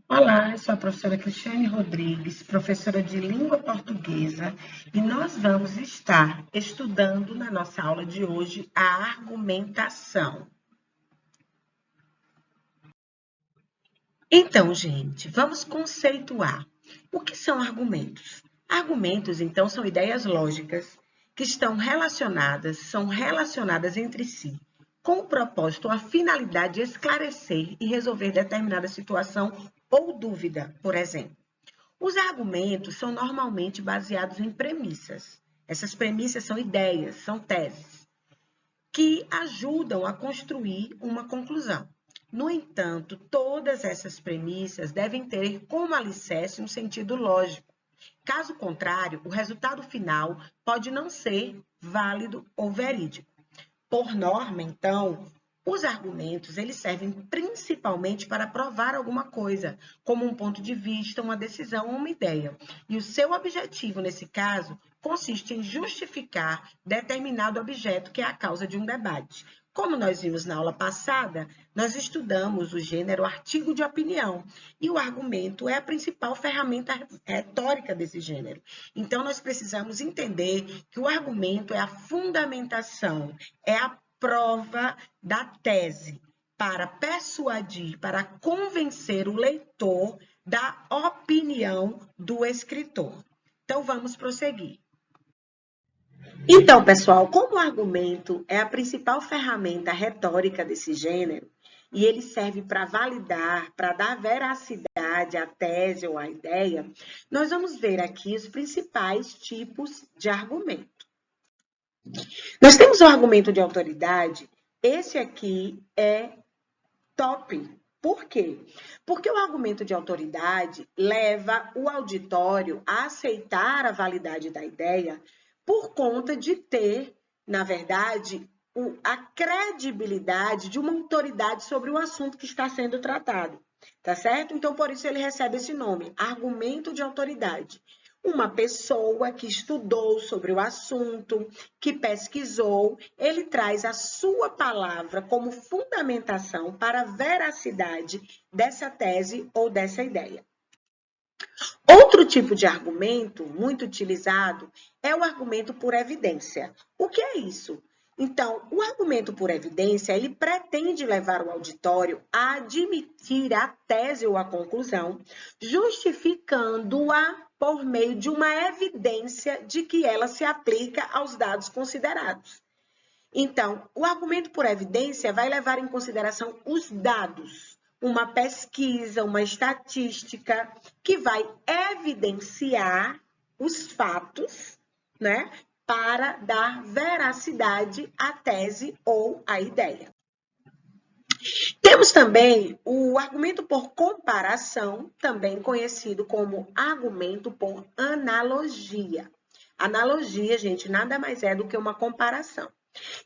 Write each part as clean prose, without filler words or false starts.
Olá, eu sou a professora Cristiane Rodrigues, professora de língua portuguesa, e nós vamos estar estudando na nossa aula de hoje a argumentação. Então, gente, vamos conceituar. O que são argumentos? Argumentos, então, são ideias lógicas que são relacionadas entre si, com o propósito ou a finalidade de esclarecer e resolver determinada situação ou dúvida, por exemplo. Os argumentos são normalmente baseados em premissas. Essas premissas são ideias, são teses, que ajudam a construir uma conclusão. No entanto, todas essas premissas devem ter como alicerce um sentido lógico. Caso contrário, o resultado final pode não ser válido ou verídico. Por norma, então, os argumentos eles servem principalmente para provar alguma coisa, como um ponto de vista, uma decisão ou uma ideia. E o seu objetivo, nesse caso, consiste em justificar determinado objeto que é a causa de um debate. Como nós vimos na aula passada, nós estudamos o gênero artigo de opinião, e o argumento é a principal ferramenta retórica desse gênero. Então, nós precisamos entender que o argumento é a fundamentação, é a prova da tese para persuadir, para convencer o leitor da opinião do escritor. Então, vamos prosseguir. Então, pessoal, como o argumento é a principal ferramenta retórica desse gênero, e ele serve para validar, para dar veracidade à tese ou à ideia, nós vamos ver aqui os principais tipos de argumento. Nós temos o argumento de autoridade, esse aqui é top. Por quê? Porque o argumento de autoridade leva o auditório a aceitar a validade da ideia por conta de ter, na verdade, a credibilidade de uma autoridade sobre o assunto que está sendo tratado. Tá certo? Então, por isso ele recebe esse nome, argumento de autoridade. Uma pessoa que estudou sobre o assunto, que pesquisou, ele traz a sua palavra como fundamentação para a veracidade dessa tese ou dessa ideia. Outro tipo de argumento muito utilizado é o argumento por evidência. O que é isso? Então, o argumento por evidência, ele pretende levar o auditório a admitir a tese ou a conclusão, justificando-a por meio de uma evidência de que ela se aplica aos dados considerados. Então, o argumento por evidência vai levar em consideração os dados, uma pesquisa, uma estatística, que vai evidenciar os fatos, né, para dar veracidade à tese ou à ideia. Temos também o argumento por comparação, também conhecido como argumento por analogia. Analogia, gente, nada mais é do que uma comparação.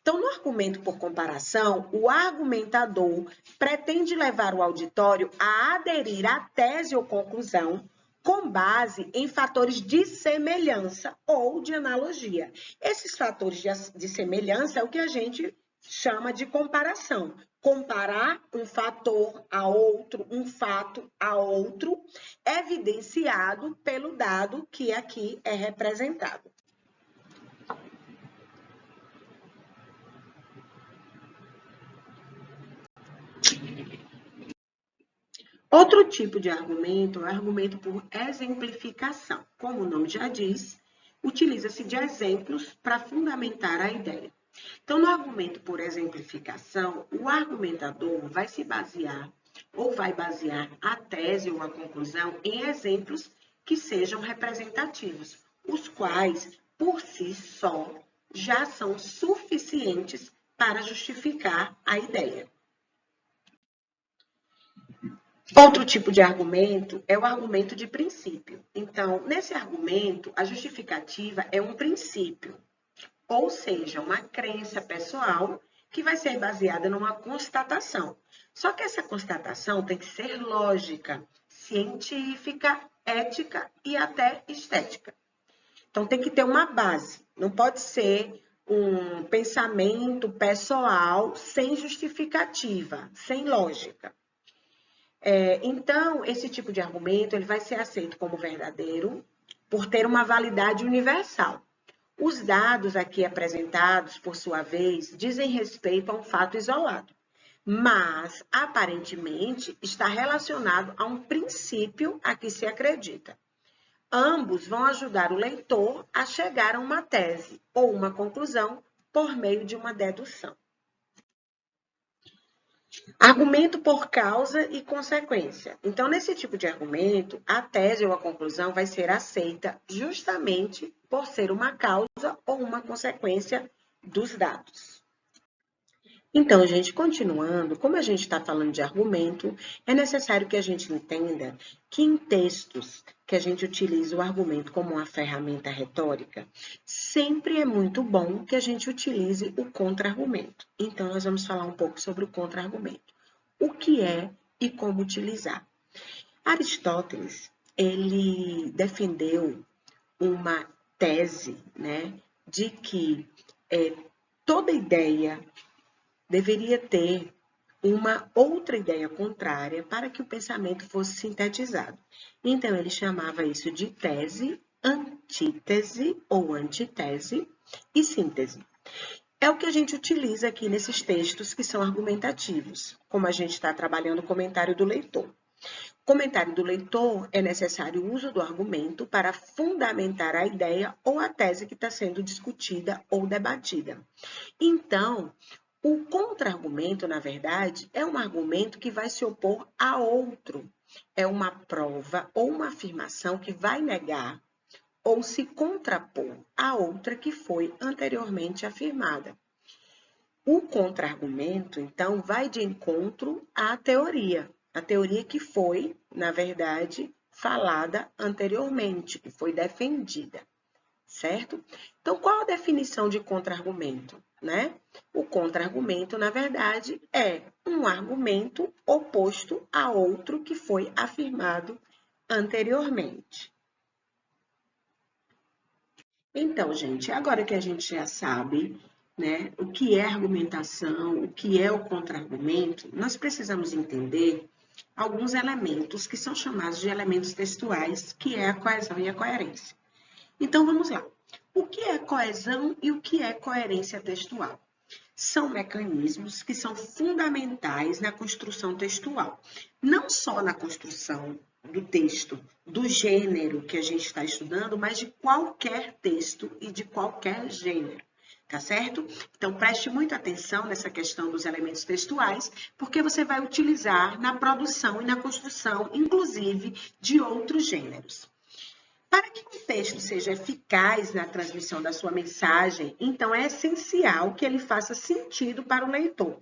Então, no argumento por comparação, o argumentador pretende levar o auditório a aderir à tese ou conclusão com base em fatores de semelhança ou de analogia. Esses fatores de semelhança é o que a gente chama de comparação. Comparar um fator a outro, um fato a outro, evidenciado pelo dado que aqui é representado. Outro tipo de argumento é o argumento por exemplificação. Como o nome já diz, utiliza-se de exemplos para fundamentar a ideia. Então, no argumento por exemplificação, o argumentador vai se basear ou vai basear a tese ou a conclusão em exemplos que sejam representativos, os quais, por si só, já são suficientes para justificar a ideia. Outro tipo de argumento é o argumento de princípio. Então, nesse argumento, a justificativa é um princípio, ou seja, uma crença pessoal que vai ser baseada numa constatação. Só que essa constatação tem que ser lógica, científica, ética e até estética. Então, tem que ter uma base, não pode ser um pensamento pessoal sem justificativa, sem lógica. Então, esse tipo de argumento ele vai ser aceito como verdadeiro por ter uma validade universal. Os dados aqui apresentados, por sua vez, dizem respeito a um fato isolado, mas aparentemente está relacionado a um princípio a que se acredita. Ambos vão ajudar o leitor a chegar a uma tese ou uma conclusão por meio de uma dedução. Argumento por causa e consequência. Então, nesse tipo de argumento, a tese ou a conclusão vai ser aceita justamente por ser uma causa ou uma consequência dos dados. Então, gente, continuando, como a gente está falando de argumento, é necessário que a gente entenda que em textos que a gente utiliza o argumento como uma ferramenta retórica, sempre é muito bom que a gente utilize o contra-argumento. Então, nós vamos falar um pouco sobre o contra-argumento. O que é e como utilizar. Aristóteles, ele defendeu uma tese, né, de que toda ideia deveria ter uma outra ideia contrária para que o pensamento fosse sintetizado. Então, ele chamava isso de tese, antítese ou antitese e síntese. É o que a gente utiliza aqui nesses textos que são argumentativos, como a gente está trabalhando o comentário do leitor. Comentário do leitor é necessário o uso do argumento para fundamentar a ideia ou a tese que está sendo discutida ou debatida. Então, o contra-argumento, na verdade, é um argumento que vai se opor a outro. É uma prova ou uma afirmação que vai negar ou se contrapor a outra que foi anteriormente afirmada. O contra-argumento, então, vai de encontro à teoria. A teoria que foi, na verdade, falada anteriormente, que foi defendida. Certo? Então, qual a definição de contra-argumento, né? O contra-argumento, na verdade, é um argumento oposto a outro que foi afirmado anteriormente. Então, gente, agora que a gente já sabe, né, o que é argumentação, o que é o contra-argumento, nós precisamos entender alguns elementos que são chamados de elementos textuais, que é a coesão e a coerência. Então, vamos lá. O que é coesão e o que é coerência textual? São mecanismos que são fundamentais na construção textual. Não só na construção do texto, do gênero que a gente está estudando, mas de qualquer texto e de qualquer gênero. Tá certo? Então, preste muita atenção nessa questão dos elementos textuais, porque você vai utilizar na produção e na construção, inclusive, de outros gêneros. Para que um texto seja eficaz na transmissão da sua mensagem, então é essencial que ele faça sentido para o leitor.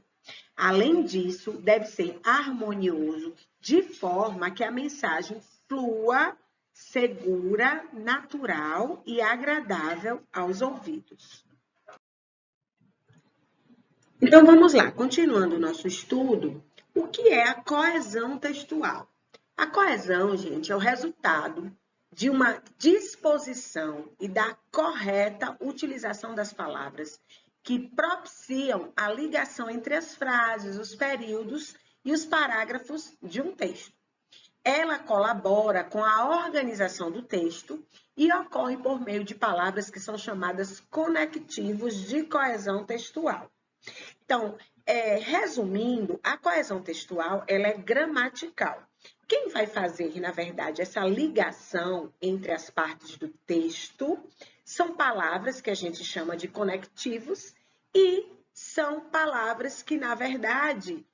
Além disso, deve ser harmonioso, de forma que a mensagem flua, segura, natural e agradável aos ouvidos. Então, vamos lá, continuando o nosso estudo, o que é a coesão textual? A coesão, gente, é o resultado de uma disposição e da correta utilização das palavras que propiciam a ligação entre as frases, os períodos e os parágrafos de um texto. Ela colabora com a organização do texto e ocorre por meio de palavras que são chamadas conectivos de coesão textual. Então, resumindo, a coesão textual ela é gramatical. Quem vai fazer, na verdade, essa ligação entre as partes do texto são palavras que a gente chama de conectivos e são palavras que, na verdade,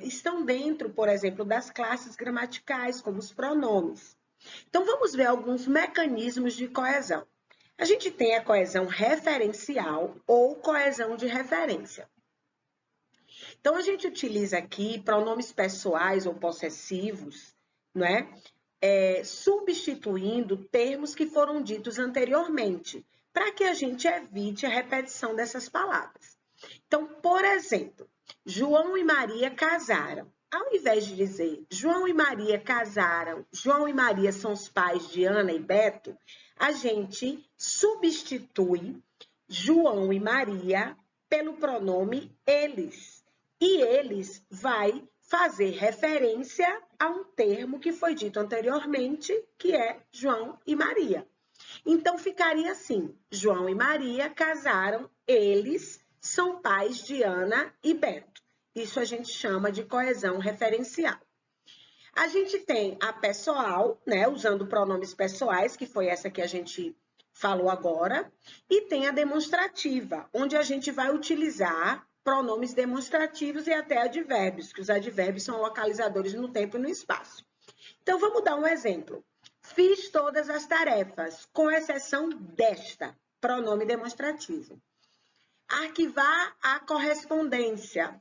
estão dentro, por exemplo, das classes gramaticais, como os pronomes. Então, vamos ver alguns mecanismos de coesão. A gente tem a coesão referencial ou coesão de referência. Então, a gente utiliza aqui pronomes pessoais ou possessivos, não é? Substituindo termos que foram ditos anteriormente, para que a gente evite a repetição dessas palavras. Então, por exemplo, João e Maria casaram. Ao invés de dizer João e Maria casaram, João e Maria são os pais de Ana e Beto, a gente substitui João e Maria pelo pronome eles. E eles vai fazer referência a um termo que foi dito anteriormente, que é João e Maria. Então, ficaria assim: João e Maria casaram, eles são pais de Ana e Beto. Isso a gente chama de coesão referencial. A gente tem a pessoal, né, usando pronomes pessoais, que foi essa que a gente falou agora, e tem a demonstrativa, onde a gente vai utilizar pronomes demonstrativos e até advérbios, que os advérbios são localizadores no tempo e no espaço. Então, vamos dar um exemplo. Fiz todas as tarefas, com exceção desta, pronome demonstrativo. Arquivar a correspondência.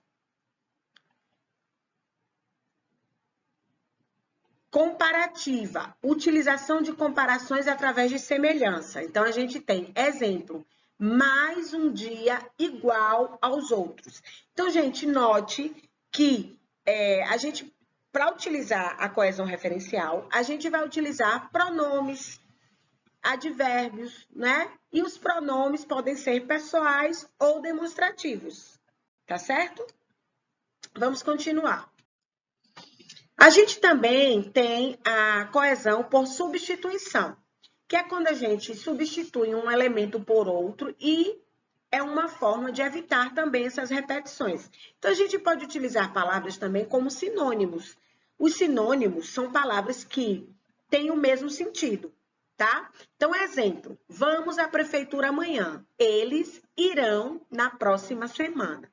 Comparativa, utilização de comparações através de semelhança. Então, a gente tem exemplo, mais um dia igual aos outros. Então, gente, note que para utilizar a coesão referencial, a gente vai utilizar pronomes, advérbios, né? E os pronomes podem ser pessoais ou demonstrativos, tá certo? Vamos continuar. A gente também tem a coesão por substituição, que é quando a gente substitui um elemento por outro e é uma forma de evitar também essas repetições. Então, a gente pode utilizar palavras também como sinônimos. Os sinônimos são palavras que têm o mesmo sentido, tá? Então, exemplo, vamos à prefeitura amanhã. Eles irão na próxima semana.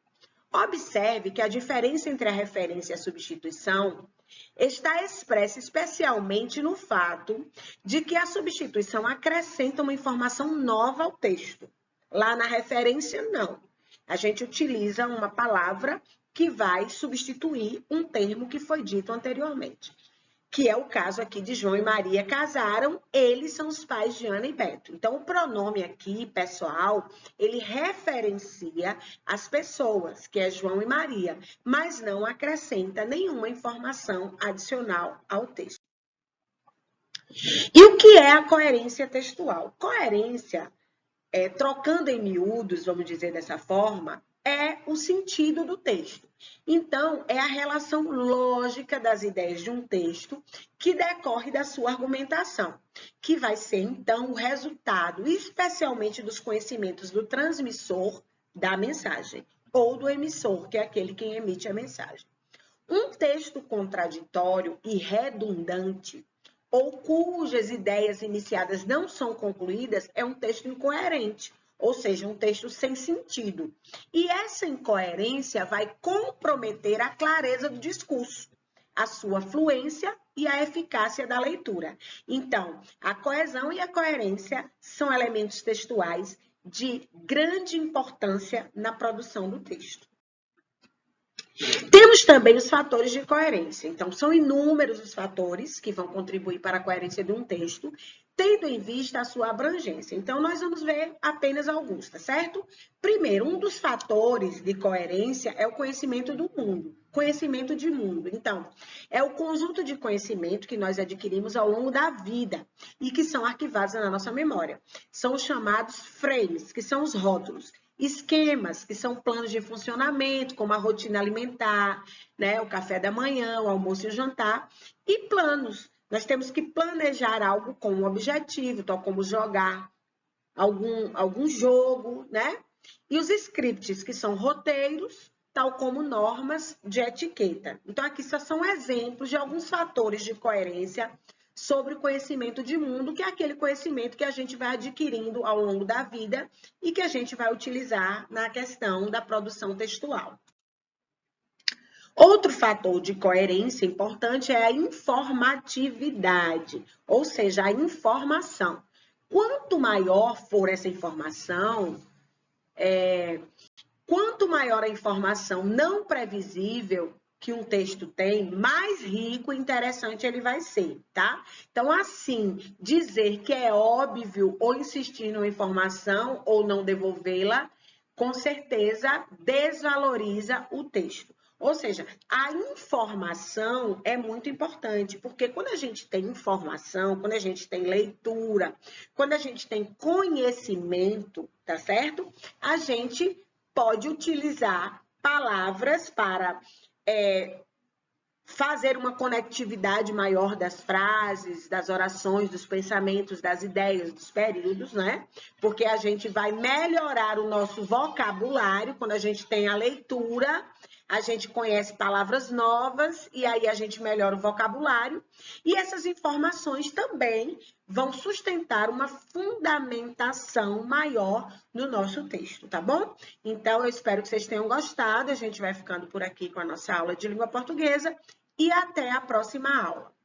Observe que a diferença entre a referência e a substituição está expressa especialmente no fato de que a substituição acrescenta uma informação nova ao texto. Lá na referência, não. A gente utiliza uma palavra que vai substituir um termo que foi dito anteriormente, que é o caso aqui de João e Maria casaram, eles são os pais de Ana e Beto. Então, o pronome aqui, pessoal, ele referencia as pessoas, que é João e Maria, mas não acrescenta nenhuma informação adicional ao texto. E o que é a coerência textual? Coerência, trocando em miúdos, vamos dizer dessa forma, é o sentido do texto. Então, é a relação lógica das ideias de um texto que decorre da sua argumentação, que vai ser, então, o resultado, especialmente dos conhecimentos do transmissor da mensagem, ou do emissor, que é aquele que emite a mensagem. Um texto contraditório e redundante, ou cujas ideias iniciadas não são concluídas, é um texto incoerente, ou seja, um texto sem sentido. E essa incoerência vai comprometer a clareza do discurso, a sua fluência e a eficácia da leitura. Então, a coesão e a coerência são elementos textuais de grande importância na produção do texto. Temos também os fatores de coerência. Então, são inúmeros os fatores que vão contribuir para a coerência de um texto, tendo em vista a sua abrangência. Então, nós vamos ver apenas alguns, tá certo? Primeiro, um dos fatores de coerência é o conhecimento do mundo, conhecimento de mundo. Então, é o conjunto de conhecimento que nós adquirimos ao longo da vida e que são arquivados na nossa memória. São os chamados frames, que são os rótulos. Esquemas, que são planos de funcionamento, como a rotina alimentar, né, o café da manhã, o almoço e o jantar. E planos. Nós temos que planejar algo com um objetivo, tal como jogar algum jogo, né? E os scripts, que são roteiros, tal como normas de etiqueta. Então, aqui só são exemplos de alguns fatores de coerência sobre o conhecimento de mundo, que é aquele conhecimento que a gente vai adquirindo ao longo da vida e que a gente vai utilizar na questão da produção textual. Outro fator de coerência importante é a informatividade, ou seja, a informação. Quanto maior for essa informação, quanto maior a informação não previsível que um texto tem, mais rico e interessante ele vai ser, tá? Então, assim, dizer que é óbvio ou insistir numa informação ou não devolvê-la, com certeza desvaloriza o texto. Ou seja, a informação é muito importante, porque quando a gente tem informação, quando a gente tem leitura, quando a gente tem conhecimento, tá certo? A gente pode utilizar palavras para fazer uma conectividade maior das frases, das orações, dos pensamentos, das ideias, dos períodos, né? Porque a gente vai melhorar o nosso vocabulário quando a gente tem a leitura, a gente conhece palavras novas e aí a gente melhora o vocabulário. E essas informações também vão sustentar uma fundamentação maior no nosso texto, tá bom? Então, eu espero que vocês tenham gostado. A gente vai ficando por aqui com a nossa aula de língua portuguesa e até a próxima aula.